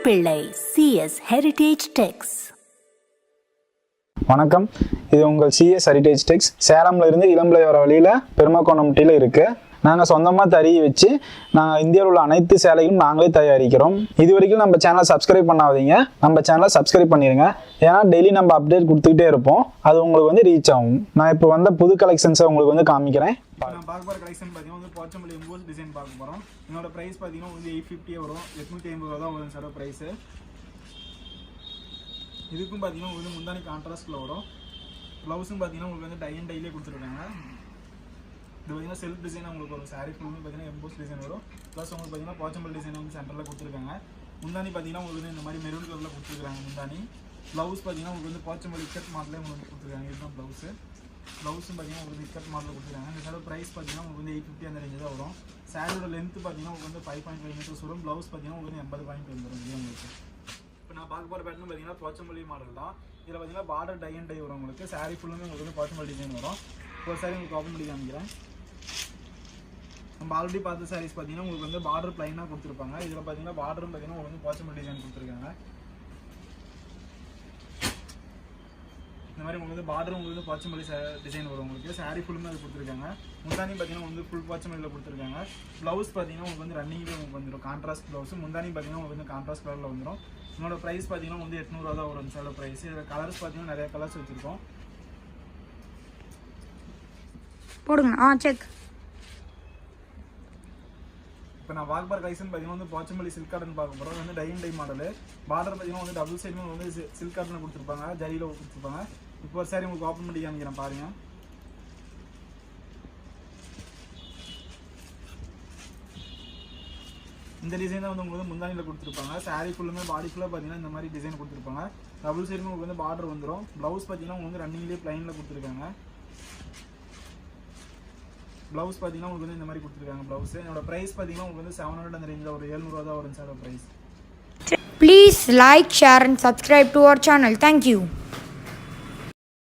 பிள்ளை CS Heritage Texts. வணக்கம், இது உங்கள் CS Heritage Texts. சேலம்ல இருந்து இளம்பிள்ளை வர வழியில் பெருமாக்கோணம்பட்டியில் இருக்குது. நாங்கள் சொந்தமாக தறி வச்சு நாங்கள் இந்தியாவில் உள்ள அனைத்து சேலைகளும் நாங்களே தயாரிக்கிறோம். இது வரைக்கும் நம்ம சேனலை சப்ஸ்கிரைப் பண்ணாதீங்க, நம்ம சேனலை சப்ஸ்கிரைப் பண்ணிடுங்க. ஏன்னா டெய்லி நம்ம அப்டேட் கொடுத்துக்கிட்டே இருப்போம், அது உங்களுக்கு வந்து ரீச் ஆகும். நான் இப்போ வந்த புது கலெக்ஷன்ஸை உங்களுக்கு வந்து காமிக்கிறேன். நான் பார்க்க போகிற கலெக்ஷன் பார்த்தீங்கன்னா வந்து போச்சம்பள்ளி எம்போஸ் டிசைன் பார்க்க போகிறோம். என்னோட ப்ரைஸ் பார்த்தீங்கன்னா வந்து 850 வரும், 850 தான் வரும் சார் ப்ரைஸு. இதுக்கும் பார்த்தீங்கன்னா உங்களுக்கு முந்தானி கான்ட்ராஸ்ட்டில் வரும். ப்ளவுஸும் பார்த்தீங்கன்னா உங்களுக்கு வந்து டை அண்ட் டைலே கொடுத்துருக்காங்க. இது பார்த்தீங்கன்னா செல்ஃப் டிசைன் உங்களுக்கு வரும். சாரீ ஃபுல்லுமே பார்த்தீங்கன்னா எம்போஸ் டிசைன் வரும். ப்ளஸ் உங்களுக்கு பார்த்தீங்கன்னா போச்சம்பள்ளி டிசைன் வந்து சென்டரில் கொடுத்துருக்காங்க. முந்தானி பார்த்தீங்கன்னா உங்களுக்கு வந்து இந்த மாதிரி மெரூன் கலரில் கொடுத்துருக்காங்க முந்தானி. ப்ளவுஸ் பார்த்தீங்கன்னா உங்களுக்கு வந்து போச்சம்பள்ளி இக்கட் மாடலே உங்களுக்கு கொடுத்துருக்காங்க. இதுதான் ப்ளவுஸும் பார்த்தீங்கன்னா உங்களுக்கு இக்கட் மாடலில் கொடுத்துருக்காங்க. இந்த சாரோட ப்ரைஸ் பார்த்தீங்கன்னா உங்களுக்கு வந்து 850 அந்த ரேஞ்சு தான் வரும். சாரியோட லென்த் பார்த்தீங்கன்னா உங்களுக்கு வந்து 5.5 மீட்டர்ஸ் வரும். ப்ளவுஸ் பார்த்தீங்கன்னா உங்களுக்கு 80 பாயிண்ட் வந்துடும். இது உங்களுக்கு இப்போ நான் பார்க்க போகிற பேட்டர்னு பார்த்தீங்கன்னா போச்சம்பள்ளி மாடல் தான். இதில் பார்த்தீங்கன்னா பார்டர் டை அண்ட் டை வரும். உங்களுக்கு சாரீ ஃபுல்லுமே உங்களுக்கு வந்து போச்சம்பள்ளி டிசைன் வரும். ஒரு சாரி உங்களுக்கு ஓப்பன் பண்ணி காமிக்கிறேன். நம்ம ஆல்ரெடி பார்த்த சாரீஸ் பார்த்தீங்கன்னா உங்களுக்கு வந்து பார்டர் பிளைனாக கொடுத்துருப்பாங்க. இதில் பார்த்தீங்கன்னா பார்டரும் பார்த்தீங்கன்னா உங்களுக்கு வந்து போச்சம்பள்ளி டிசைன் கொடுத்துருக்காங்க. இந்த மாதிரி உங்களுக்கு வந்து பார்டர் உங்களுக்கு வந்து போச்சம்பள்ளி டிசைன் வரும். உங்களுக்கு சாரீ ஃபுல்லுமே அது கொடுத்துருக்காங்க. முந்தானி பார்த்தீங்கன்னா வந்து ஃபுல் போச்சம்பள்ளியில் கொடுத்துருக்காங்க. ப்ளவுஸ் பார்த்தீங்கன்னா உங்களுக்கு வந்து ரன்னிங்கில் உங்களுக்கு வந்துடும் கான்ட்ராஸ்ட் ப்ளவுஸ். முந்தானி பார்த்தீங்கன்னா உங்களுக்கு வந்து கான்ட்ராஸ்ட் கலரில் வந்துடும். என்னோட ப்ரைஸ் பார்த்தீங்கன்னா வந்து 800 தான் வரும் சாரோட ப்ரைஸ். இதில் கலர்ஸ் பார்த்தீங்கன்னா நிறைய கலர்ஸ் வச்சுருக்கோம். போடுங்க. செக். இப்போ நான் வாக்பார் கலெக்ஷன் பார்த்தீங்கன்னா வந்து போச்சம்பள்ளி சில்க் காட்டன் பார்க்க போகிறோம். வந்து tie and dye model. Border பார்த்தீங்கன்னா வந்து டபுள் சைடுமே வந்து சில்க் காட்டன் கொடுத்துருப்பாங்க, ஜரியில் கொடுத்துருப்பாங்க. இப்போ ஒரு சாரி உங்களுக்கு ஓப்பன் பண்ணி காமிக்கிறேன் பாருங்க. இந்த டிசைன் தான் வந்து உங்களுக்கு முந்தானியில் கொடுத்துருப்பாங்க. சாரீ ஃபுல்லுமே பாடி ஃபுல்லாக பார்த்தீங்கன்னா இந்த மாதிரி டிசைன் கொடுத்துருப்பாங்க. டபுள் சைடுமே உங்களுக்கு வந்து பார்டர் வந்துடும். ப்ளவுஸ் பார்த்தீங்கன்னா உங்களுக்கு வந்து ரன்னிங்லேயே பிளைனில் கொடுத்துருக்காங்க. ப்ளவுஸ் பார்த்தீங்கன்னா உங்களுக்கு வந்து இந்த மாதிரி கொடுத்துருக்காங்க ப்ளவுஸ். என்னோட ப்ரைஸ் பார்த்தீங்கன்னா உங்களுக்கு வந்து 700 அந்த ரேஞ்சில் ஒரு 700 தான் வரும் sir price. Please like, share and subscribe to our channel. Thank you.